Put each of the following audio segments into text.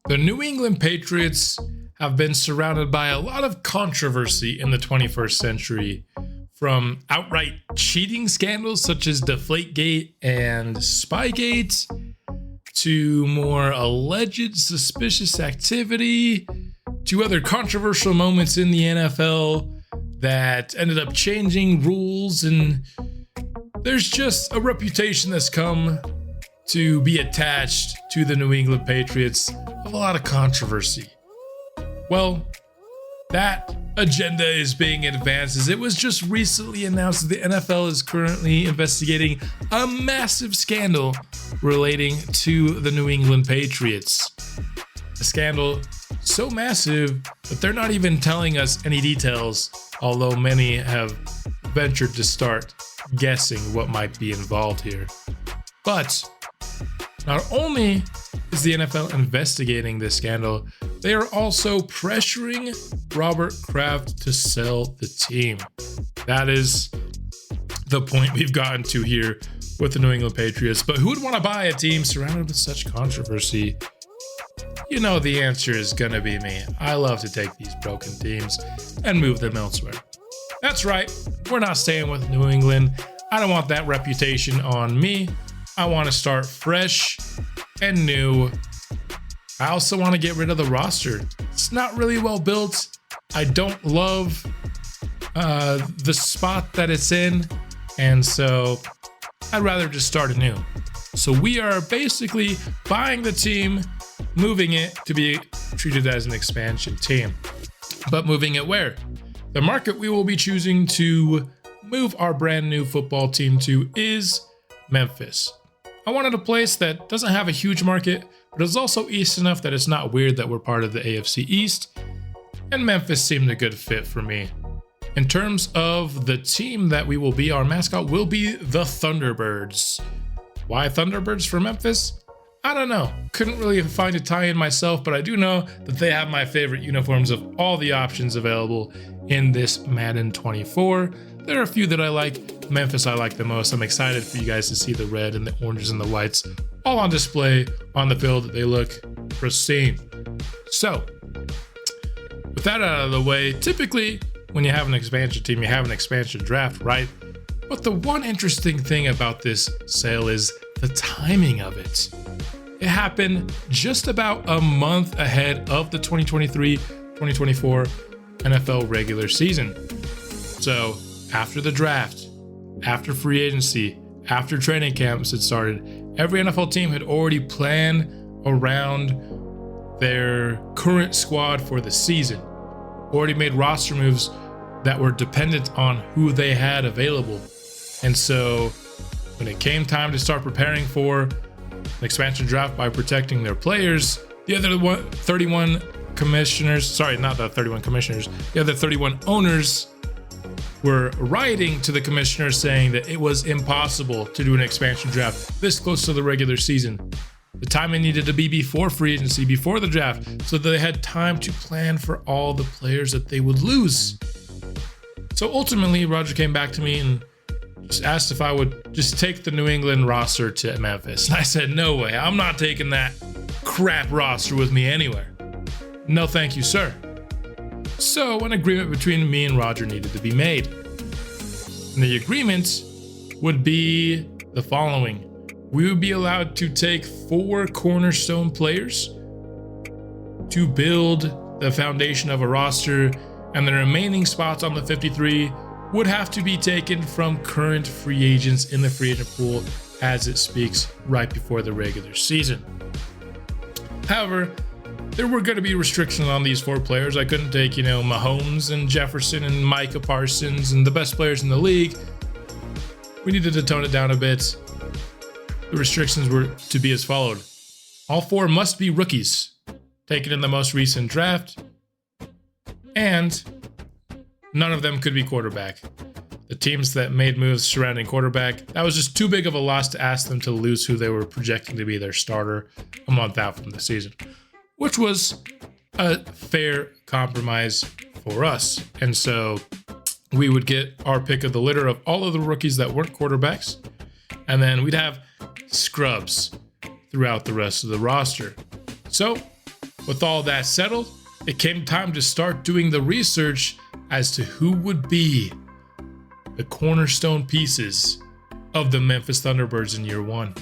The New England Patriots have been surrounded by a lot of controversy in the 21st century, from outright cheating scandals such as Deflategate and Spygate, to more alleged suspicious activity, to other controversial moments in the NFL that ended up changing rules, and there's just a reputation that's come to be attached to the New England Patriots of a lot of controversy. Well, that agenda is being advanced as it was just recently announced that the NFL is currently investigating a massive scandal relating to the New England Patriots. A scandal so massive that they're not even telling us any details, although many have ventured to start guessing what might be involved here. But not only is the NFL investigating this scandal, they are also pressuring Robert Kraft to sell the team. That is the point we've gotten to here with the New England Patriots. But who would want to buy a team surrounded with such controversy? You know the answer is gonna be me. I love to take these broken teams and move them elsewhere. That's right, we're not staying with New England. I don't want that reputation on me. I want to start fresh and new. I also want to get rid of the roster. It's not really well built. I don't love the spot that it's in, and so I'd rather just start anew. So we are basically buying the team, moving it to be treated as an expansion team. But moving it where? The market we will be choosing to move our brand new football team to is Memphis. I wanted a place that doesn't have a huge market, but is also east enough that it's not weird that we're part of the AFC East, and Memphis seemed a good fit for me. In terms of the team that we will be, our mascot will be the Thunderbirds. Why Thunderbirds for Memphis? I don't know. Couldn't really find a tie-in myself, but I do know that they have my favorite uniforms of all the options available in this Madden 24. There are a few that I like. Memphis I like the most. I'm excited for you guys to see the red and the oranges and the whites all on display on the field. They look pristine. So, with that out of the way, typically when you have an expansion team, you have an expansion draft, right? But the one interesting thing about this sale is the timing of it. It happened just about a month ahead of the 2023-2024 NFL regular season. So, after the draft, after free agency, after training camps had started, every NFL team had already planned around their current squad for the season, already made roster moves that were dependent on who they had available. And so when it came time to start preparing for an expansion draft by protecting their players, the other 31 owners were writing to the commissioner saying that it was impossible to do an expansion draft this close to the regular season. The timing needed to be before free agency, before the draft, so that they had time to plan for all the players that they would lose. So ultimately, Roger came back to me and just asked if I would just take the New England roster to Memphis. And I said, no way, I'm not taking that crap roster with me anywhere. No, thank you, sir. So an agreement between me and Roger needed to be made. And the agreement would be the following. We would be allowed to take 4 cornerstone players to build the foundation of a roster, and the remaining spots on the 53 would have to be taken from current free agents in the free agent pool as it speaks right before the regular season. However, there were going to be restrictions on these 4 players. I couldn't take, Mahomes and Jefferson and Micah Parsons and the best players in the league. We needed to tone it down a bit. The restrictions were to be as followed. All 4 must be rookies, taken in the most recent draft, and none of them could be quarterback. The teams that made moves surrounding quarterback, that was just too big of a loss to ask them to lose who they were projecting to be their starter a month out from the season, which was a fair compromise for us. And so we would get our pick of the litter of all of the rookies that weren't quarterbacks, and then we'd have scrubs throughout the rest of the roster. So With all that settled, it came time to start doing the research as to who would be the cornerstone pieces of the Memphis Thunderbirds in year one.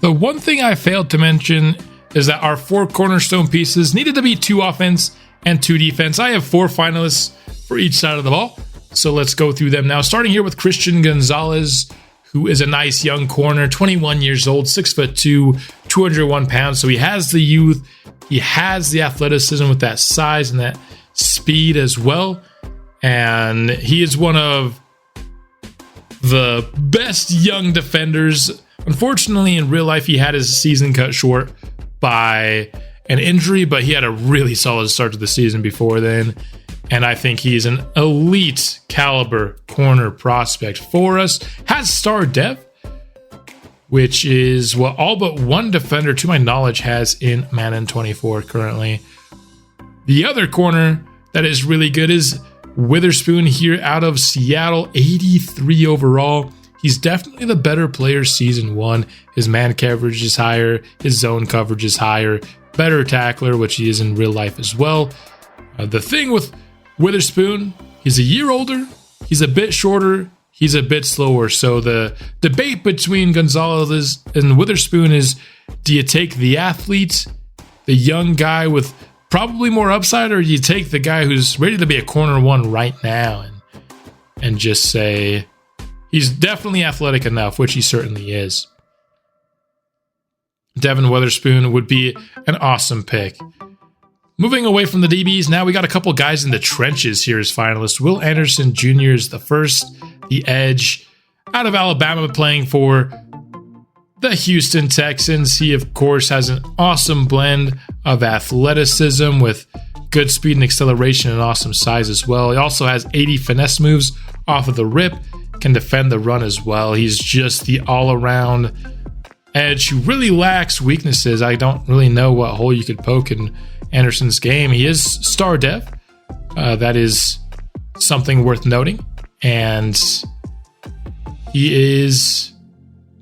The one thing I failed to mention is that our 4 cornerstone pieces needed to be 2 offense and 2 defense. I have 4 finalists for each side of the ball, so let's go through them now. Starting here with Christian Gonzalez, who is a nice young corner, 21 years old, 6'2", 201 pounds. So he has the youth, he has the athleticism with that size and that speed as well. And he is one of the best young defenders. Unfortunately, in real life, he had his season cut short by an injury, but he had a really solid start to the season before then. And I think he's an elite caliber corner prospect for us. Has star dev, which is what all but one defender, to my knowledge, has in Madden 24 currently. The other corner that is really good is Witherspoon here out of Seattle, 83 overall. He's definitely the better player season 1. His man coverage is higher. His zone coverage is higher. Better tackler, which he is in real life as well. The thing with Witherspoon, he's a year older, he's a bit shorter, he's a bit slower. So the debate between Gonzalez and Witherspoon is, do you take the athlete, the young guy with probably more upside, or do you take the guy who's ready to be a corner 1 right now and just say he's definitely athletic enough, which he certainly is. Devin Witherspoon would be an awesome pick. Moving away from the DBs, now we got a couple guys in the trenches here as finalists. Will Anderson Jr. is the first, the edge, out of Alabama, playing for the Houston Texans. He, of course, has an awesome blend of athleticism with good speed and acceleration and awesome size as well. He also has 80 finesse moves off of the rip, can defend the run as well. He's just the all-around edge who really lacks weaknesses. I don't really know what hole you could poke in Anderson's game. He is star dev. That is something worth noting. And he is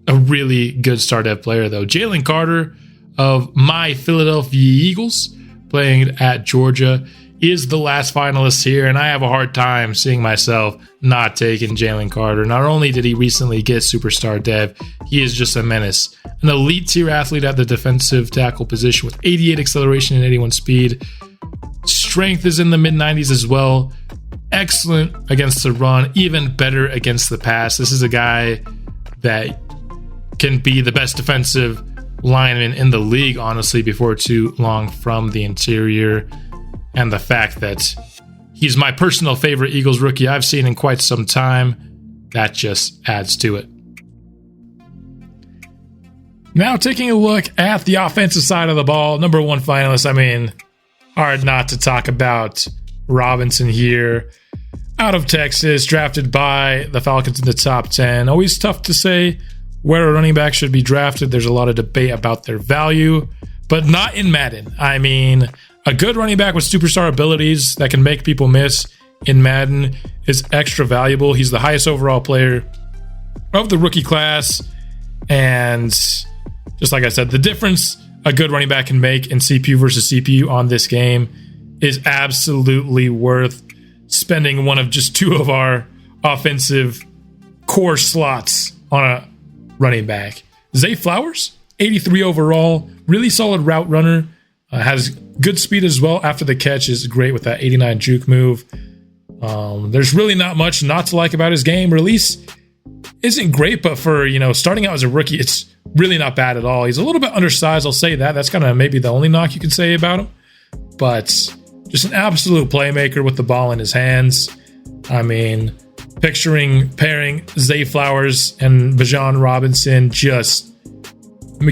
a really good star dev player, though. Jalen Carter of my Philadelphia Eagles, playing at Georgia, is the last finalist here, and I have a hard time seeing myself not taking Jalen Carter. Not only did he recently get superstar dev, he is just a menace. An elite tier athlete at the defensive tackle position with 88 acceleration and 81 speed. Strength is in the mid-90s as well. Excellent against the run, even better against the pass. This is a guy that can be the best defensive lineman in the league, honestly, before too long from the interior. And the fact that he's my personal favorite Eagles rookie I've seen in quite some time, that just adds to it. Now taking a look at the offensive side of the ball, number 1 finalist, I mean, hard not to talk about Robinson here. Out of Texas, drafted by the Falcons in the top 10. Always tough to say where a running back should be drafted. There's a lot of debate about their value, but not in Madden. I mean, a good running back with superstar abilities that can make people miss in Madden is extra valuable. He's the highest overall player of the rookie class. And just like I said, the difference a good running back can make in CPU versus CPU on this game is absolutely worth spending one of just 2 of our offensive core slots on a running back. Zay Flowers, 83 overall, really solid route runner. Has good speed as well. After the catch is great with that 89 juke move. There's really not much not to like about his game. Release isn't great, but for, starting out as a rookie, it's really not bad at all. He's a little bit undersized, I'll say that. That's kind of maybe the only knock you could say about him. But just an absolute playmaker with the ball in his hands. I mean, pairing Zay Flowers and Bijan Robinson just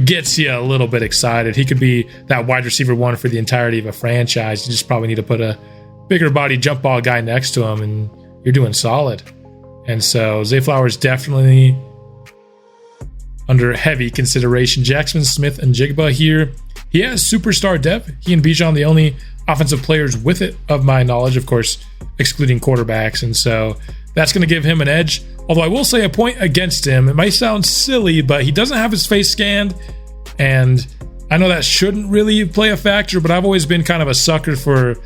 gets you a little bit excited. He could be that wide receiver 1 for the entirety of a franchise. You just probably need to put a bigger body jump ball guy next to him, and you're doing solid. And so Zay Flowers definitely under heavy consideration. Jackson Smith and Jigba here. He has superstar dev. He and Bijan the only offensive players with it, of my knowledge, of course, excluding quarterbacks. And so that's going to give him an edge. Although I will say a point against him. It might sound silly, but he doesn't have his face scanned, and I know that shouldn't really play a factor, but I've always been kind of a sucker for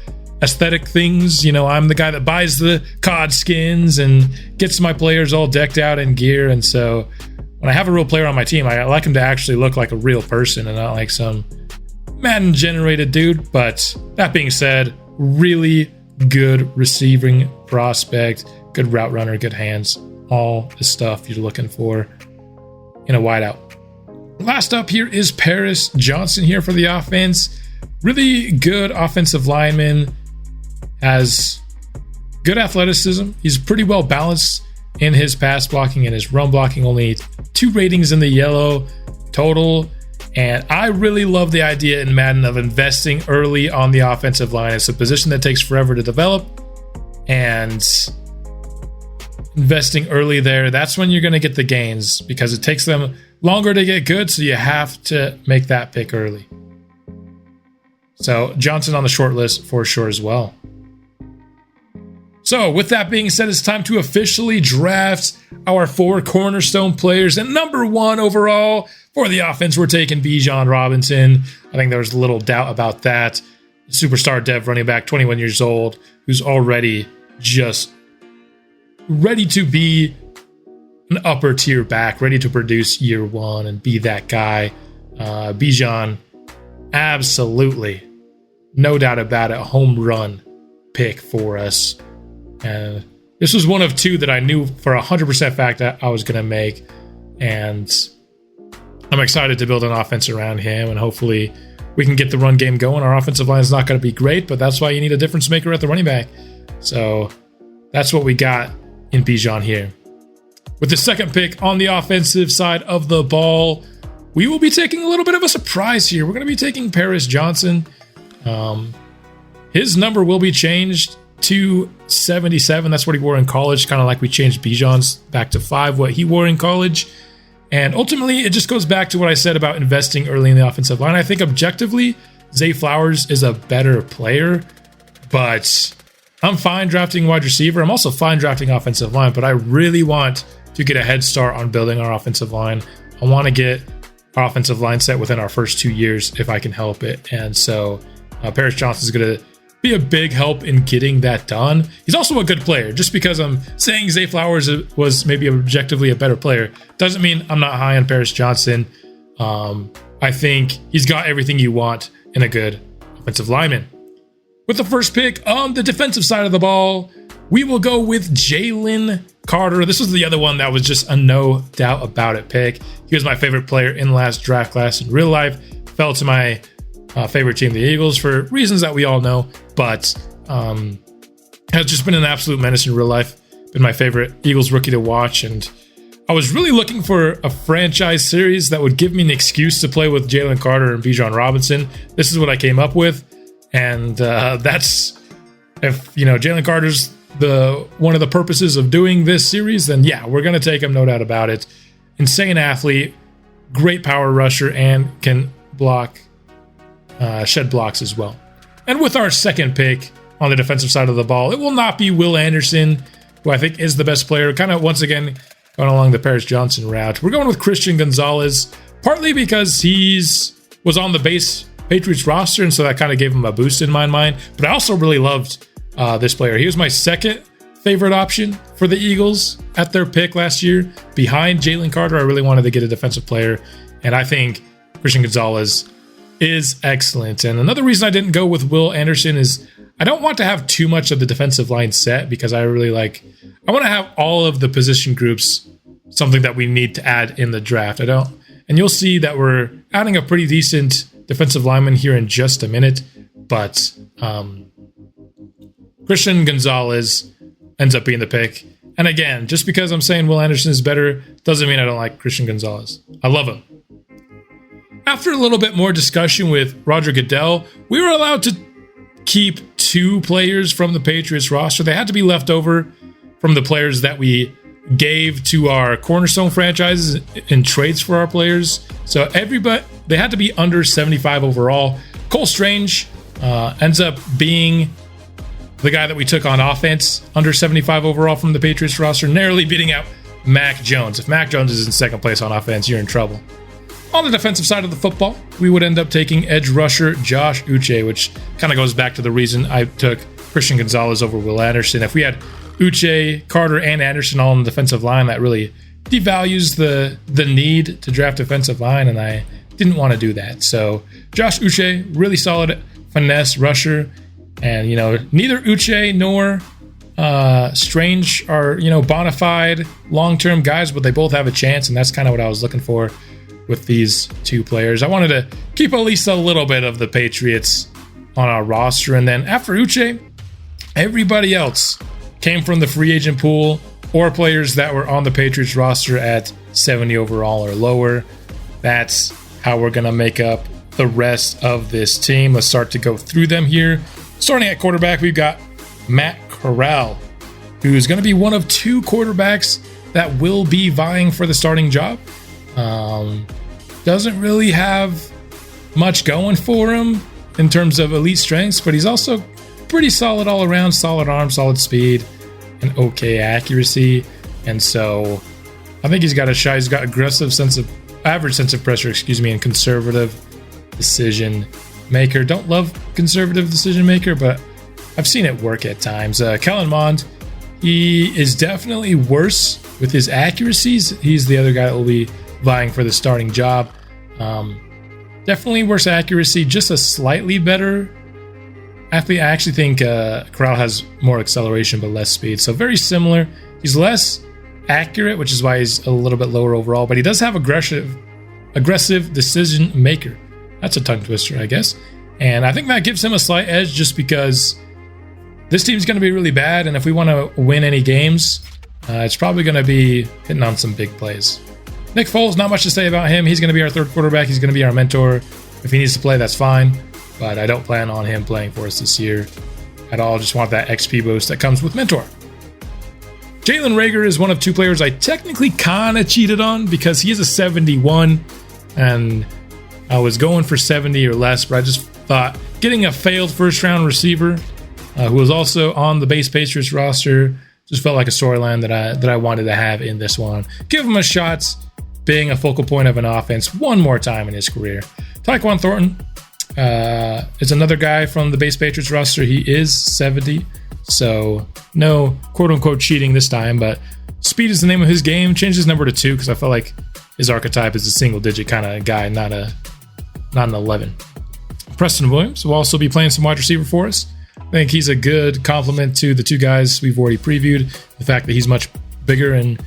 aesthetic things. You know, I'm the guy that buys the COD skins and gets my players all decked out in gear. And so when I have a real player on my team, I like him to actually look like a real person and not like some Madden generated dude. But that being said, really good receiving prospect, good route runner, good hands, all the stuff you're looking for in a wideout. Last up here is Paris Johnson here for the offense. Really good offensive lineman, has good athleticism. He's pretty well balanced in his pass blocking and his run blocking, only 2 ratings in the yellow total. And I really love the idea in Madden of investing early on the offensive line. It's a position that takes forever to develop, and investing early there, that's when you're going to get the gains, because it takes them longer to get good, so you have to make that pick early. So Johnson on the short list for sure as well. So with that being said, it's time to officially draft our 4 cornerstone players. And number 1 overall for the offense, we're taking Bijan Robinson. I think there was little doubt about that. Superstar dev running back, 21 years old, who's already just ready to be an upper tier back, ready to produce year 1 and be that guy. Bijan, absolutely, no doubt about it, a home run pick for us. And this was one of 2 that I knew for 100% fact that I was going to make. And I'm excited to build an offense around him, and hopefully we can get the run game going. Our offensive line is not going to be great, but that's why you need a difference maker at the running back. So that's what we got in Bijan here. With the second pick on the offensive side of the ball, we will be taking a little bit of a surprise here. We're going to be taking Paris Johnson. His number will be changed to 77. That's what he wore in college, kind of like we changed Bijan's back to 5, what he wore in college. And ultimately, it just goes back to what I said about investing early in the offensive line. I think objectively, Zay Flowers is a better player, but I'm fine drafting wide receiver. I'm also fine drafting offensive line, but I really want to get a head start on building our offensive line. I want to get our offensive line set within our first 2 years if I can help it. And so Paris Johnson is going to be a big help in getting that done. He's also a good player. Just because I'm saying Zay Flowers was maybe objectively a better player doesn't mean I'm not high on Paris Johnson. I think he's got everything you want in a good offensive lineman. With the first pick on the defensive side of the ball, we will go with Jalen Carter. This was the other one that was just a no doubt about it pick. He was my favorite player in the last draft class in real life. Fell to my favorite team, the Eagles, for reasons that we all know, but has just been an absolute menace in real life. Been my favorite Eagles rookie to watch, and I was really looking for a franchise series that would give me an excuse to play with Jalen Carter and Bijan Robinson. This is what I came up with, and that's, if Jalen Carter's one of the purposes of doing this series, then yeah, we're gonna take him, no doubt about it. Insane athlete, great power rusher, and can block. Shed blocks as well. And with our second pick on the defensive side of the ball, it will not be Will Anderson, who I think is the best player, kind of once again going along the Paris Johnson route. We're going with Christian Gonzalez, partly because was on the base Patriots roster, and so that kind of gave him a boost in my mind. But I also really loved this player. He was my second favorite option for the Eagles at their pick last year, behind Jalen Carter. I really wanted to get a defensive player, and I think Christian Gonzalez is excellent. And another reason I didn't go with Will Anderson is I don't want to have too much of the defensive line set, because I want to have all of the position groups something that we need to add in the draft. And you'll see that we're adding a pretty decent defensive lineman here in just a minute, but Christian Gonzalez ends up being the pick. And again, just because I'm saying Will Anderson is better doesn't mean I don't like Christian Gonzalez. I love him. After a little bit more discussion with Roger Goodell, we were allowed to keep 2 players from the Patriots roster. They had to be left over from the players that we gave to our Cornerstone franchises in trades for our players. So they had to be under 75 overall. Cole Strange ends up being the guy that we took on offense, under 75 overall from the Patriots roster, narrowly beating out Mac Jones. If Mac Jones is in second place on offense, you're in trouble. On the defensive side of the football, we would end up taking edge rusher Josh Uche, which kind of goes back to the reason I took Christian Gonzalez over Will Anderson. If we had Uche, Carter, and Anderson all on the defensive line, that really devalues the need to draft defensive line, and I didn't want to do that. So Josh Uche, really solid finesse rusher, and neither Uche nor Strange are bona fide long-term guys, but they both have a chance, and that's kind of what I was looking for with these two players. I wanted to keep at least a little bit of the Patriots on our roster, and then after Uche, everybody else came from the free agent pool or players that were on the Patriots roster at 70 overall or lower. That's how we're going to make up the rest of this team. Let's start to go through them here. Starting at quarterback, we've got Matt Corral, who's going to be one of two quarterbacks that will be vying for the starting job. Doesn't really have much going for him in terms of elite strengths, but he's also pretty solid all around, solid arm, solid speed, and okay accuracy. And so I think he's got a shot. He's got average sense of pressure, and conservative decision maker. Don't love conservative decision maker, but I've seen it work at times. Kellen Mond, he is definitely worse with his accuracies. He's the other guy that will be vying for the starting job. Definitely worse accuracy, just a slightly better athlete. I actually think Corral has more acceleration but less speed, so very similar. He's less accurate, which is why he's a little bit lower overall, but he does have aggressive decision maker. That's a tongue twister, I guess. And I think that gives him a slight edge just because this team's going to be really bad, and if we want to win any games, it's probably going to be hitting on some big plays. Nick Foles, not much to say about him. He's going to be our third quarterback. He's going to be our mentor. If he needs to play, that's fine, but I don't plan on him playing for us this year at all. Just want that XP boost that comes with mentor. Jalen Reagor is one of two players I technically kind of cheated on because he is a 71, and I was going for 70 or less, but I just thought getting a failed first-round receiver who was also on the base Patriots roster just felt like a storyline that I wanted to have in this one. Give him a shot being a focal point of an offense one more time in his career. Tyquan Thornton is another guy from the base Patriots roster. He is 70, so no quote-unquote cheating this time, but speed is the name of his game. Changed his number to 2 because I felt like his archetype is a single-digit kind of guy, not an 11. Preston Williams will also be playing some wide receiver for us. I think he's a good complement to the two guys we've already previewed. The fact that he's much bigger and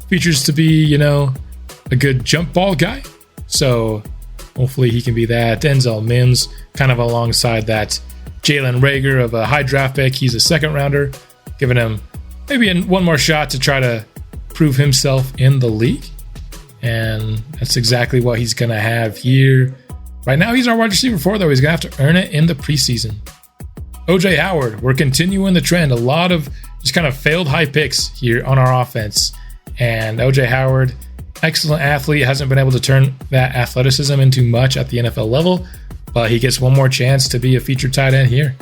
features to be, a good jump ball guy. So hopefully he can be that. Denzel Mims, kind of alongside that Jalen Reagor of a high draft pick. He's a second rounder, giving him maybe one more shot to try to prove himself in the league. And that's exactly what he's going to have here. Right now, he's our wide receiver 4, though. He's going to have to earn it in the preseason. OJ Howard, we're continuing the trend. A lot of just kind of failed high picks here on our offense. And OJ Howard, excellent athlete, hasn't been able to turn that athleticism into much at the NFL level, but he gets one more chance to be a featured tight end here.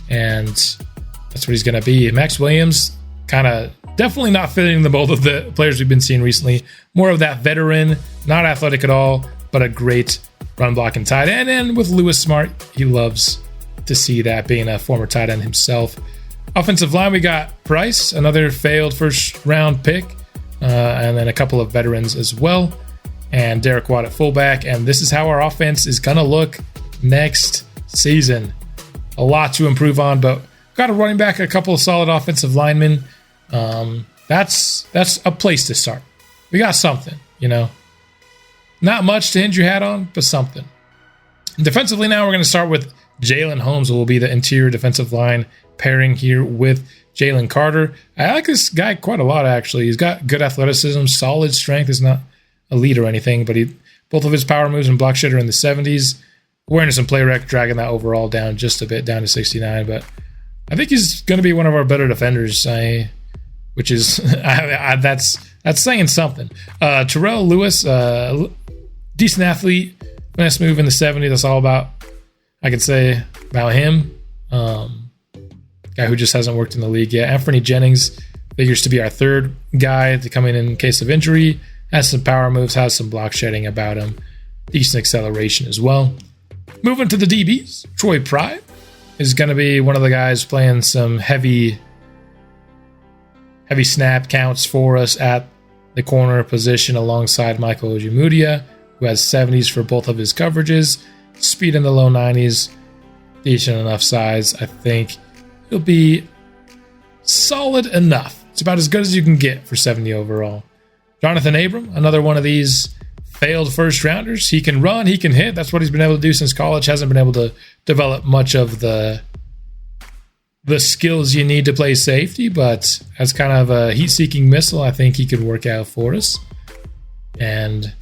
And that's what he's going to be. Max Williams, kind of definitely not fitting the mold of the players we've been seeing recently. More of that veteran, not athletic at all, but a great run blocking tight end. And with Lewis Smart, he loves to see that, being a former tight end himself. Offensive line, we got Price, another failed first round pick, and then a couple of veterans as well, and Derek Watt at fullback. And this is how our offense is going to look next season. A lot to improve on, but got a running back, a couple of solid offensive linemen. That's a place to start. We got something, Not much to hinge your hat on, but something. Defensively now, we're going to start with Jalen Holmes, who will be the interior defensive line pairing here with Jalen Carter. I like this guy quite a lot, actually. He's got good athleticism, solid strength. He's not elite or anything, but both of his power moves and block shit are in the 70s. Awareness and play rec dragging that overall down just a bit, down to 69. But I think he's going to be one of our better defenders, which is that's saying something. Terrell Lewis, decent athlete, nice move in the 70s. That's all I could say about him. Guy who just hasn't worked in the league yet. Anthony Jennings figures to be our third guy to come in case of injury. Has some power moves, has some block shedding about him. decent acceleration as well. Moving to the DBs, Troy Pride is going to be one of the guys playing some heavy snap counts for us at the corner position alongside Michael Ojemudia, who has 70s for both of his coverages, speed in the low 90s, decent enough size. I think he'll be solid enough. It's about as good as you can get for 70 overall. Jonathan Abram, another one of these failed first rounders. He can run, he can hit. That's what he's been able to do since college. Hasn't been able to develop much of the skills you need to play safety, but as kind of a heat-seeking missile, I think he could work out for us. And,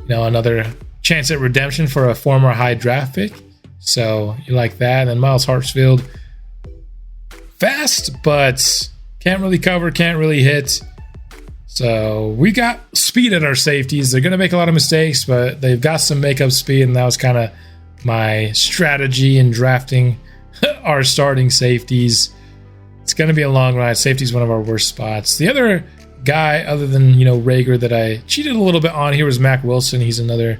another chance at redemption for a former high draft pick. So you like that. And then Miles Hartsfield, fast, but can't really cover, can't really hit. So we got speed at our safeties. They're going to make a lot of mistakes, but they've got some makeup speed, and that was kind of my strategy in drafting our starting safeties. It's going to be a long ride. Safety is one of our worst spots. The other guy, other than Rager, that I cheated a little bit on here was Mac Wilson. He's another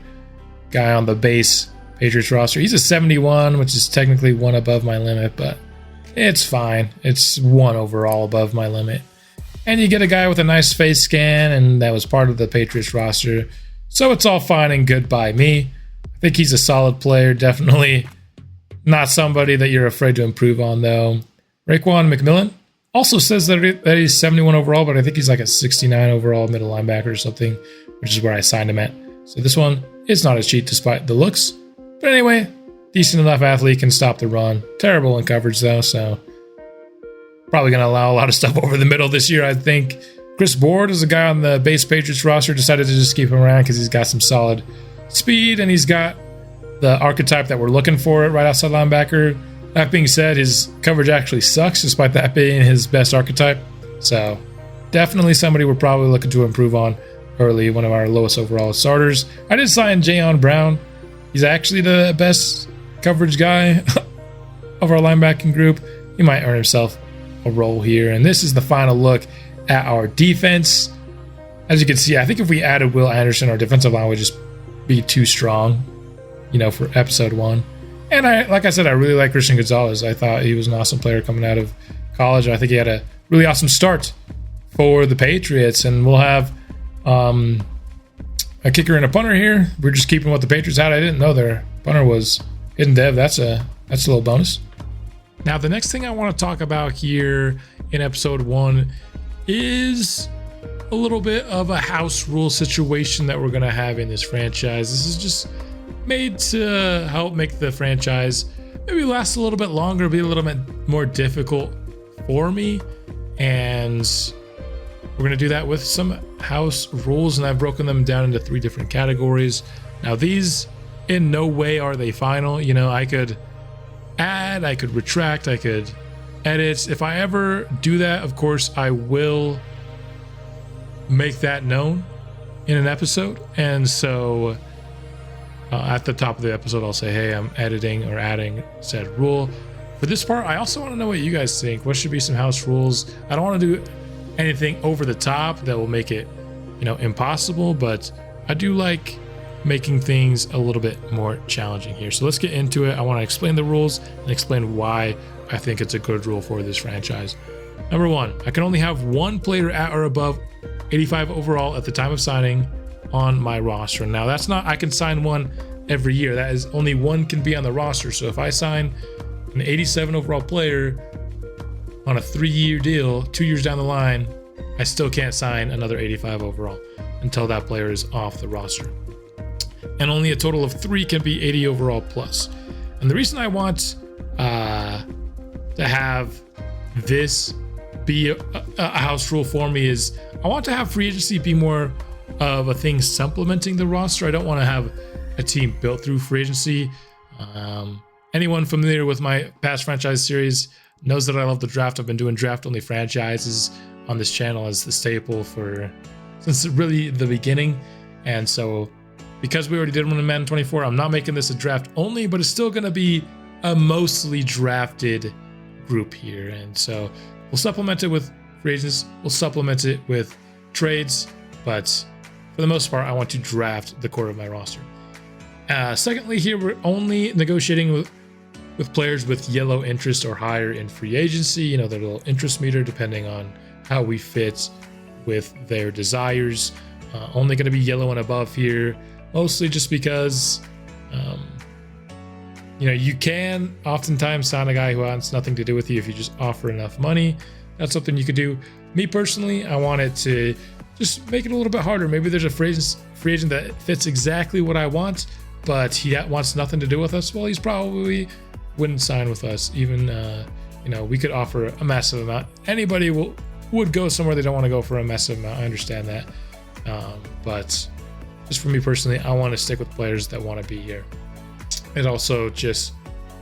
guy on the base Patriots roster. He's a 71, which is technically one above my limit, but it's fine. It's one overall above my limit. And you get a guy with a nice face scan, and that was part of the Patriots roster. So it's all fine and good by me. I think he's a solid player. Definitely not somebody that you're afraid to improve on, though. Raekwon McMillan also says that he's 71 overall, but I think he's like a 69 overall middle linebacker or something, which is where I signed him at. So this one is not as cheap despite the looks. But anyway, decent enough athlete, can stop the run. Terrible in coverage, though, so probably going to allow a lot of stuff over the middle this year, I think. Chris Board is a guy on the base Patriots roster. Decided to just keep him around because he's got some solid speed, and he's got the archetype that we're looking for at right outside linebacker. That being said, his coverage actually sucks, despite that being his best archetype. So definitely somebody we're probably looking to improve on early, one of our lowest overall starters. I did sign Jayon Brown. He's actually the best coverage guy of our linebacking group. He might earn himself a role here. And this is the final look at our defense. As you can see, I think if we added Will Anderson, our defensive line would just be too strong, for episode 1. And like I said, I really like Christian Gonzalez. I thought he was an awesome player coming out of college. I think he had a really awesome start for the Patriots. And we'll have a kicker and a punter here. We're just keeping what the Patriots had. I didn't know their punter was hidden dev. That's a little bonus. Now, the next thing I want to talk about here in episode 1 is a little bit of a house rule situation that we're going to have in this franchise. This is just made to help make the franchise maybe last a little bit longer, be a little bit more difficult for me. And we're going to do that with some house rules, and I've broken them down into 3 different categories. Now, these in no way are they final. I could add, I could retract, I could edit. If I ever do that, of course, I will make that known in an episode. And so at the top of the episode, I'll say, hey, I'm editing or adding said rule. For this part, I also want to know what you guys think. What should be some house rules? I don't want to do anything over the top that will make it, impossible, but I do like making things a little bit more challenging here. So let's get into it. I want to explain the rules and explain why I think it's a good rule for this franchise. Number 1, I can only have 1 player at or above 85 overall at the time of signing on my roster. Now, that's not, I can sign 1 every year. That is only 1 can be on the roster. So if I sign an 87 overall player on a 3-year deal, 2 years down the line, I still can't sign another 85 overall until that player is off the roster. And only a total of 3 can be 80 overall plus. And the reason I want to have this be a house rule for me is I want to have free agency be more of a thing supplementing the roster. I don't want to have a team built through free agency. Anyone familiar with my past franchise series knows that I love the draft. I've been doing draft-only franchises on this channel as the staple since really the beginning. And so because we already did one in Madden 24, I'm not making this a draft only, but it's still going to be a mostly drafted group here. And so we'll supplement it with free agents. We'll supplement it with trades. But for the most part, I want to draft the core of my roster. Secondly, here we're only negotiating with players with yellow interest or higher in free agency. You know, their little interest meter depending on how we fit with their desires. Only going to be yellow and above here, mostly just because, you know, you can oftentimes sign a guy who wants nothing to do with you if you just offer enough money. That's something you could do. Me personally, I wanted to just make it a little bit harder. Maybe there's a free agent that fits exactly what I want, but he wants nothing to do with us. Well, he's probably wouldn't sign with us. Even, you know, we could offer a massive amount. Anybody would go somewhere they don't want to go for a massive amount. I understand that. But just for me personally, I want to stick with players that want to be here. It also just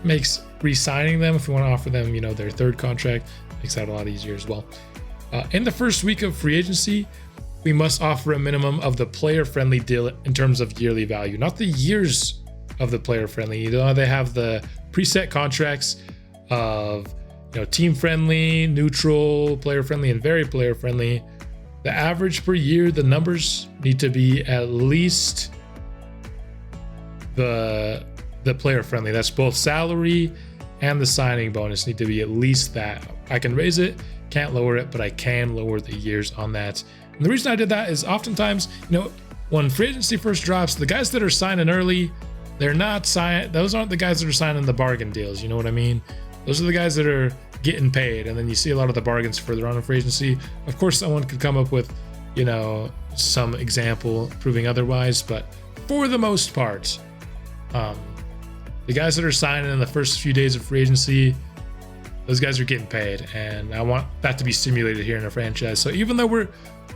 makes re-signing them, if we want to offer them, you know, their third contract, makes that a lot easier as well. In the first week of free agency, we must offer a minimum of the player-friendly deal in terms of yearly value, not the years of the player-friendly. You know, they have the preset contracts of, you know, team-friendly, neutral, player-friendly, and very player-friendly. The average per year, the numbers need to be at least the player-friendly. That's both salary and the signing bonus need to be at least that. I can raise it, can't lower it, but I can lower the years on that. And the reason I did that is oftentimes, you know, when free agency first drops, the guys that are signing early, they're not signing. Those aren't the guys that are signing the bargain deals. You know what I mean? Those are the guys that are getting paid. And then you see a lot of the bargains further on in free agency. Of course, someone could come up with, you know, some example proving otherwise. But for the most part, the guys that are signing in the first few days of free agency, those guys are getting paid. And I want that to be simulated here in a franchise. So even though we're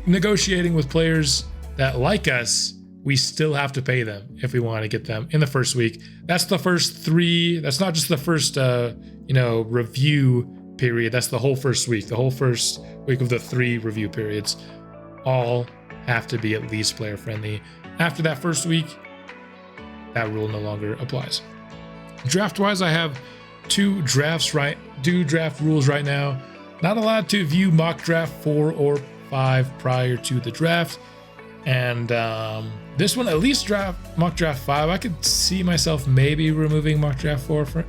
negotiating with players that like us, we still have to pay them if we want to get them in the first week. That's the first three. That's not just the first, you know, review period. That's the whole first week. The whole first week of the 3 review periods all have to be at least player friendly. After that first week, that rule no longer applies. Draft wise, I have 2 draft rules right now. Not allowed to view mock draft 4 or 5 prior to the draft. And this one, at least mock draft 5. I could see myself maybe removing mock draft 4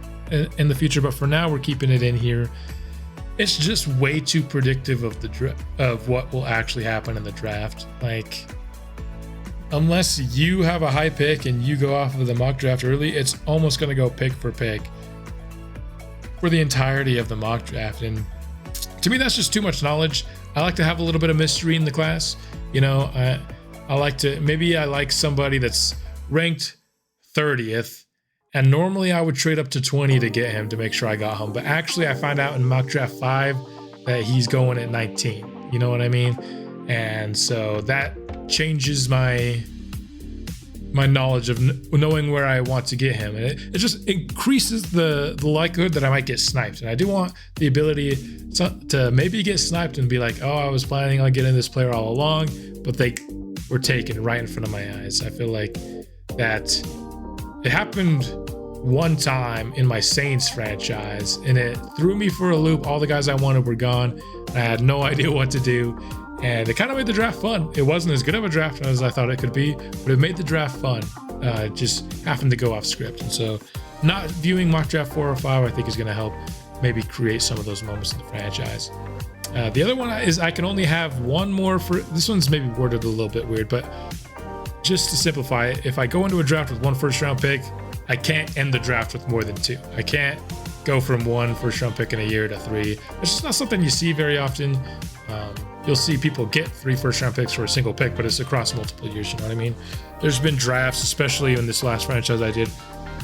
in the future, but for now we're keeping it in here. It's just way too predictive of what will actually happen in the draft. Like, unless you have a high pick and you go off of the mock draft early, it's almost going to go pick for pick for the entirety of the mock draft. And to me, that's just too much knowledge. I like to have a little bit of mystery in the class. You know, I like to, maybe I like somebody that's ranked 30th, and normally I would trade up to 20 to get him to make sure I got him. But actually, I find out in mock draft 5 that he's going at 19. You know what I mean? And so that changes my knowledge of knowing where I want to get him. And it just increases the likelihood that I might get sniped. And I do want the ability to maybe get sniped and be like, oh, I was planning on getting this player all along, but they were taken right in front of my eyes. I feel like that it happened one time in my Saints franchise, and it threw me for a loop. All the guys I wanted were gone. I had no idea what to do. And it kind of made the draft fun. It wasn't as good of a draft as I thought it could be, but it made the draft fun. It just happened to go off script. And so not viewing mock draft 4 or 5, I think is going to help maybe create some of those moments in the franchise. The other one is I can only have one more for, this one's maybe worded a little bit weird, but just to simplify it, if I go into a draft with 1 first-round pick, I can't end the draft with more than 2. I can't go from 1 first-round pick in a year to 3. It's just not something you see very often. You'll see people get 3 first-round picks for a single pick, but it's across multiple years, you know what I mean? There's been drafts, especially in this last franchise I did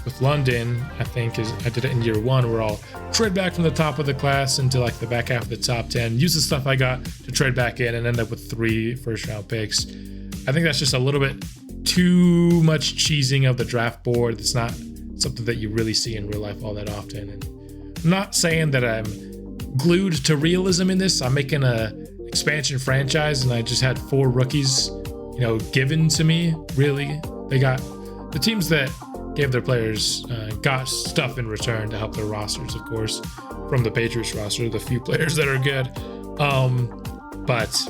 with London, I think I did it in year 1, where I'll trade back from the top of the class into like the back half of the top 10, use the stuff I got to trade back in and end up with 3 first-round picks. I think that's just a little bit too much cheesing of the draft board. It's not something that you really see in real life all that often. And I'm not saying that I'm glued to realism in this. I'm making a expansion franchise, and I just had 4 rookies, you know, given to me. Really, they got the teams that gave their players got stuff in return to help their rosters, of course, from the Patriots roster, the few players that are good. But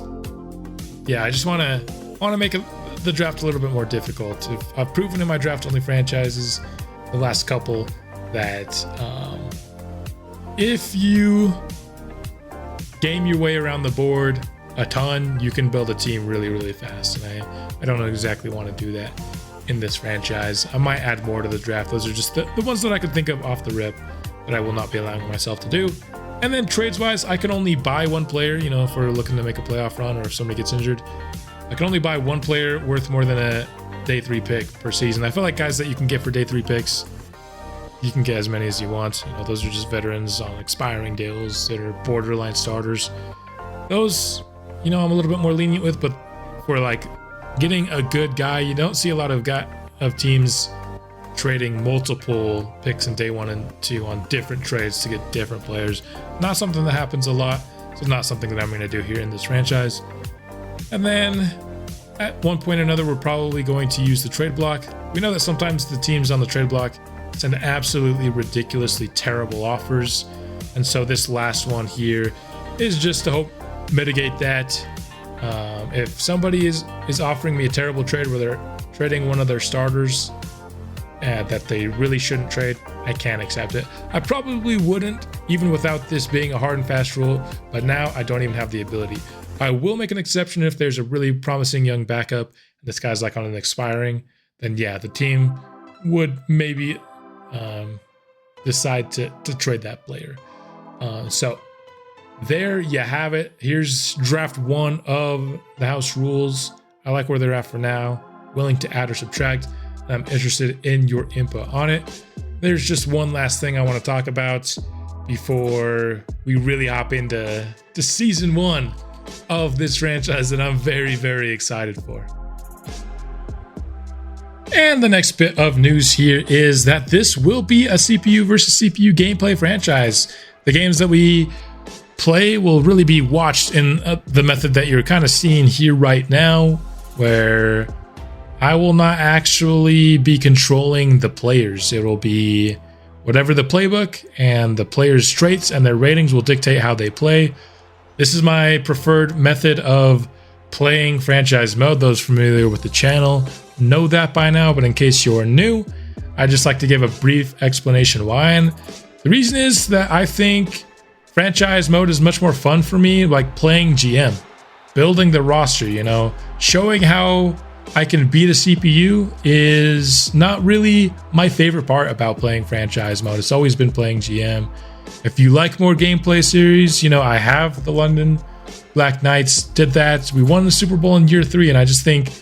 yeah, I just want to make a the draft a little bit more difficult. I've proven in my draft-only franchises, the last couple, that if you game your way around the board a ton, you can build a team really, really fast. And I don't exactly want to do that in this franchise. I might add more to the draft. Those are just the ones that I could think of off the rip that I will not be allowing myself to do. And then trades-wise, I can only buy one player, you know, if we're looking to make a playoff run or if somebody gets injured. I can only buy one player worth more than a day 3 pick per season. I feel like guys that you can get for day 3 picks, you can get as many as you want. You know, those are just veterans on expiring deals that are borderline starters. Those, you know, I'm a little bit more lenient with, but for like getting a good guy, you don't see a lot of teams trading multiple picks in day 1 and 2 on different trades to get different players. Not something that happens a lot, so not something that I'm going to do here in this franchise. And then at one point or another, we're probably going to use the trade block. We know that sometimes the teams on the trade block send absolutely ridiculously terrible offers, and so this last one here is just to help mitigate that. If somebody is offering me a terrible trade where they're trading one of their starters that they really shouldn't trade, I can't accept it. I probably wouldn't, even without this being a hard and fast rule, but now I don't even have the ability. I will make an exception if there's a really promising young backup and this guy's like on an expiring, then yeah, the team would maybe decide to trade that player. So there you have it. Here's draft 1 of the house rules. I like where they're at for now. Willing to add or subtract. I'm interested in your input on it. There's just one last thing I want to talk about before we really hop into season 1 of this franchise that I'm very, very excited for. And the next bit of news here is that this will be a CPU versus CPU gameplay franchise. The games that we play will really be watched in the method that you're kind of seeing here right now, where I will not actually be controlling the players. It will be whatever the playbook and the players' traits and their ratings will dictate how they play. This is my preferred method of playing franchise mode. Those familiar with the channel know that by now, but in case you're new, I just like to give a brief explanation why. And the reason is that I think franchise mode is much more fun for me, like playing GM, building the roster, you know, showing how I can beat a CPU is not really my favorite part about playing franchise mode. It's always been playing GM. If you like more gameplay series, you know, I have the London Black Knights, did that. We won the Super Bowl in year 3, and I just think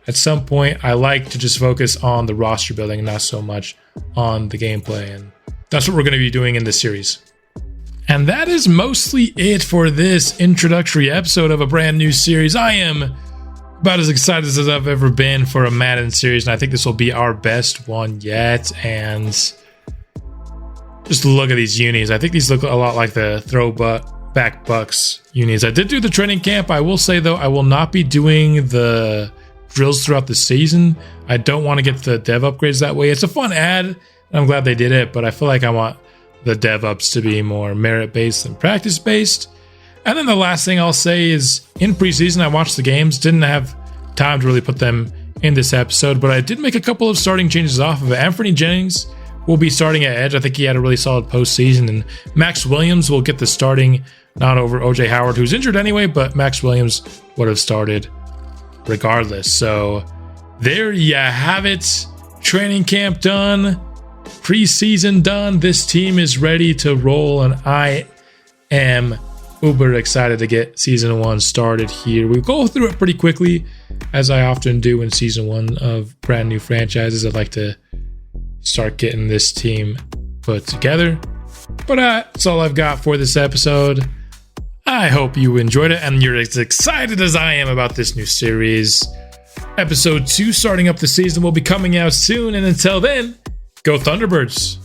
at some point I like to just focus on the roster building and not so much on the gameplay. And that's what we're going to be doing in this series. And that is mostly it for this introductory episode of a brand new series. I am about as excited as I've ever been for a Madden series, and I think this will be our best one yet. And just look at these unis. I think these look a lot like the throwback Bucks unis. I did do the training camp. I will say, though, I will not be doing the drills throughout the season. I don't want to get the dev upgrades that way. It's a fun ad, and I'm glad they did it, but I feel like I want the dev ups to be more merit-based than practice-based. And then the last thing I'll say is in preseason, I watched the games, didn't have time to really put them in this episode, but I did make a couple of starting changes off of it. Anthony Jennings will be starting at edge. I think he had a really solid postseason, and Max Williams will get the starting nod over OJ Howard, who's injured anyway, but Max Williams would have started regardless. So there you have it. Training camp done. Preseason done. This team is ready to roll, and I am uber excited to get season 1 started here. We'll go through it pretty quickly, as I often do in season 1 of brand new franchises. I'd like to start getting this team put together. But that's all I've got for this episode. I hope you enjoyed it and you're as excited as I am about this new series. Episode 2 starting up the season will be coming out soon, and until then, go Thunderbirds!